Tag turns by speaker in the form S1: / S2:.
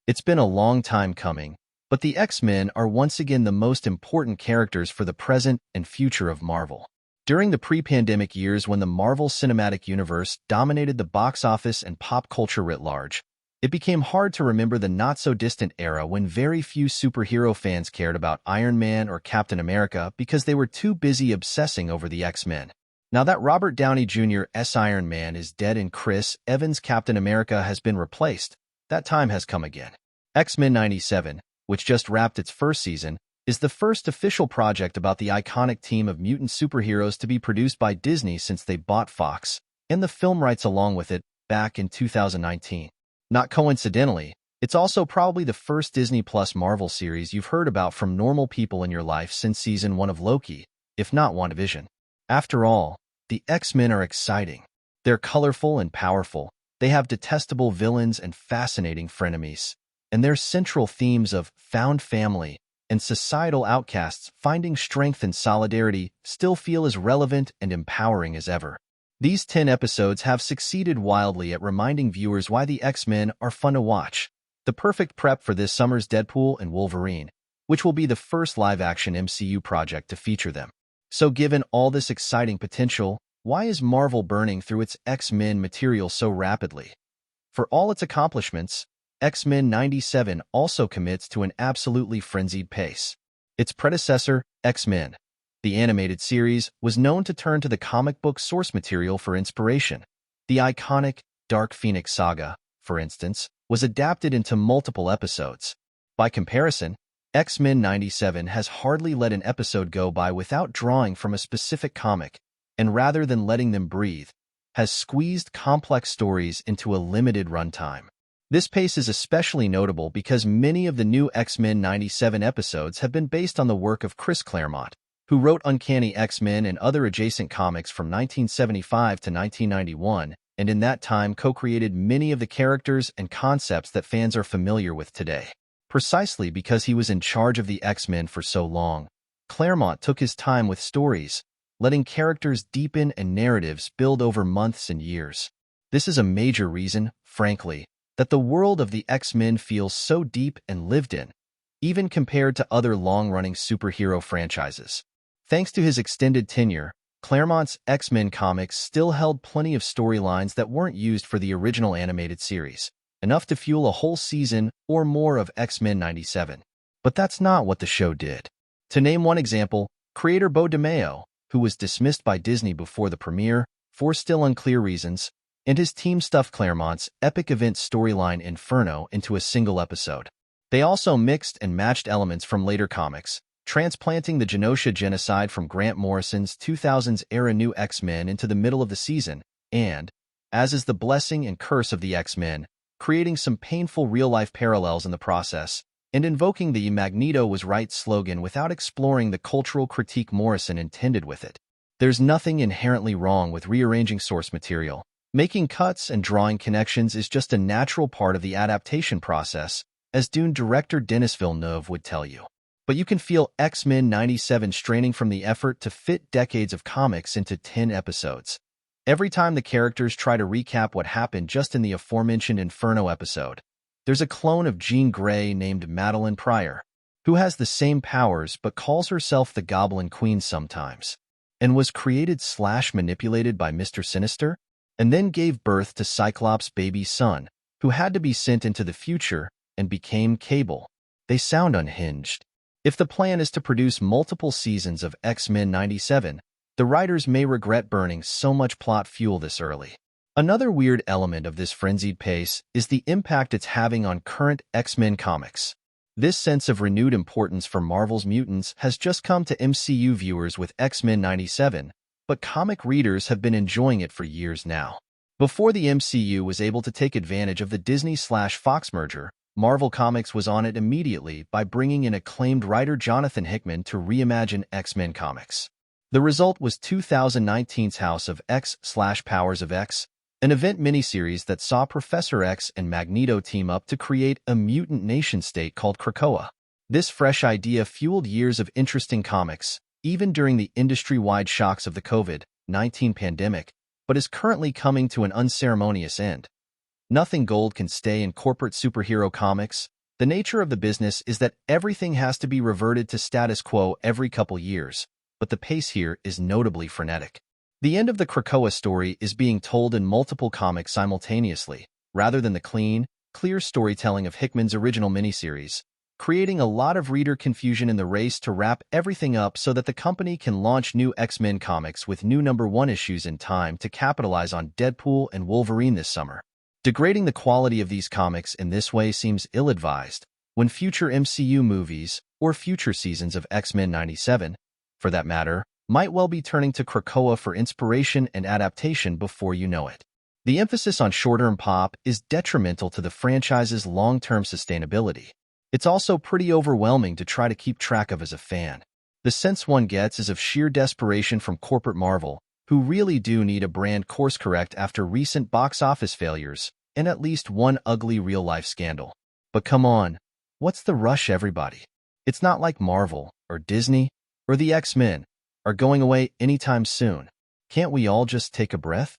S1: It's been a long time coming, but the X-Men are once again the most important characters for the present and future of Marvel. During the pre-pandemic years when the Marvel Cinematic Universe dominated the box office and pop culture writ large, it became hard to remember the not-so-distant era when very few superhero fans cared about Iron Man or Captain America because they were too busy obsessing over the X-Men. Now that Robert Downey Jr.'s Iron Man is dead and Chris Evans' Captain America has been replaced, that time has come again. X-Men '97, which just wrapped its first season, is the first official project about the iconic team of mutant superheroes to be produced by Disney since they bought Fox, and the film rights along with it, back in 2019. Not coincidentally, it's also probably the first Disney Plus Marvel series you've heard about from normal people in your life since season 1 of Loki, if not WandaVision. After all, the X-Men are exciting. They're colorful and powerful, they have detestable villains and fascinating frenemies, and their central themes of found family and societal outcasts finding strength and solidarity still feel as relevant and empowering as ever. These 10 episodes have succeeded wildly at reminding viewers why the X-Men are fun to watch, the perfect prep for this summer's Deadpool and Wolverine, which will be the first live-action MCU project to feature them. So given all this exciting potential, why is Marvel burning through its X-Men material so rapidly? For all its accomplishments, X-Men '97 also commits to an absolutely frenzied pace. Its predecessor, X-Men, the animated series, was known to turn to the comic book source material for inspiration. The iconic Dark Phoenix saga, for instance, was adapted into multiple episodes. By comparison, X-Men '97 has hardly let an episode go by without drawing from a specific comic, and rather than letting them breathe, has squeezed complex stories into a limited runtime. This pace is especially notable because many of the new X-Men '97 episodes have been based on the work of Chris Claremont, who wrote Uncanny X-Men and other adjacent comics from 1975 to 1991, and in that time co-created many of the characters and concepts that fans are familiar with today. Precisely because he was in charge of the X-Men for so long, Claremont took his time with stories, letting characters deepen and narratives build over months and years. This is a major reason, frankly, that the world of the X-Men feels so deep and lived in, even compared to other long-running superhero franchises. Thanks to his extended tenure, Claremont's X-Men comics still held plenty of storylines that weren't used for the original animated series, enough to fuel a whole season or more of X-Men '97. But that's not what the show did. To name one example, creator Beau DeMayo, who was dismissed by Disney before the premiere, for still unclear reasons, and his team stuffed Claremont's epic event storyline Inferno into a single episode. They also mixed and matched elements from later comics, transplanting the Genosha genocide from Grant Morrison's 2000s-era New X-Men into the middle of the season, and, as is the blessing and curse of the X-Men, creating some painful real-life parallels in the process, and invoking the Magneto was right slogan without exploring the cultural critique Morrison intended with it. There's nothing inherently wrong with rearranging source material. Making cuts and drawing connections is just a natural part of the adaptation process, as Dune director Denis Villeneuve would tell you. But you can feel X-Men '97 straining from the effort to fit decades of comics into 10 episodes. Every time the characters try to recap what happened just in the aforementioned Inferno episode, there's a clone of Jean Grey named Madeline Pryor, who has the same powers but calls herself the Goblin Queen sometimes, and was created/manipulated by Mr. Sinister, and then gave birth to Cyclops' baby son, who had to be sent into the future and became Cable. They sound unhinged. If the plan is to produce multiple seasons of X-Men '97, the writers may regret burning so much plot fuel this early. Another weird element of this frenzied pace is the impact it's having on current X-Men comics. This sense of renewed importance for Marvel's mutants has just come to MCU viewers with X-Men '97, but comic readers have been enjoying it for years now. Before the MCU was able to take advantage of the Disney/Fox merger, Marvel Comics was on it immediately by bringing in acclaimed writer Jonathan Hickman to reimagine X-Men comics. The result was 2019's House of X/Powers of X, an event miniseries that saw Professor X and Magneto team up to create a mutant nation-state called Krakoa. This fresh idea fueled years of interesting comics, even during the industry-wide shocks of the COVID-19 pandemic, but is currently coming to an unceremonious end. Nothing gold can stay in corporate superhero comics, The nature of the business is that everything has to be reverted to status quo every couple years, but the pace here is notably frenetic. The end of the Krakoa story is being told in multiple comics simultaneously, rather than the clean, clear storytelling of Hickman's original miniseries, creating a lot of reader confusion in the race to wrap everything up so that the company can launch new X-Men comics with new #1 issues in time to capitalize on Deadpool and Wolverine this summer. Degrading the quality of these comics in this way seems ill-advised when future MCU movies, or future seasons of X-Men 97, for that matter, might well be turning to Krakoa for inspiration and adaptation before you know it. The emphasis on short-term pop is detrimental to the franchise's long-term sustainability. It's also pretty overwhelming to try to keep track of as a fan. The sense one gets is of sheer desperation from corporate Marvel, who really do need a brand course correct after recent box office failures and at least one ugly real-life scandal. But come on, what's the rush, everybody? It's not like Marvel, or Disney, or the X-Men are going away anytime soon. Can't we all just take a breath?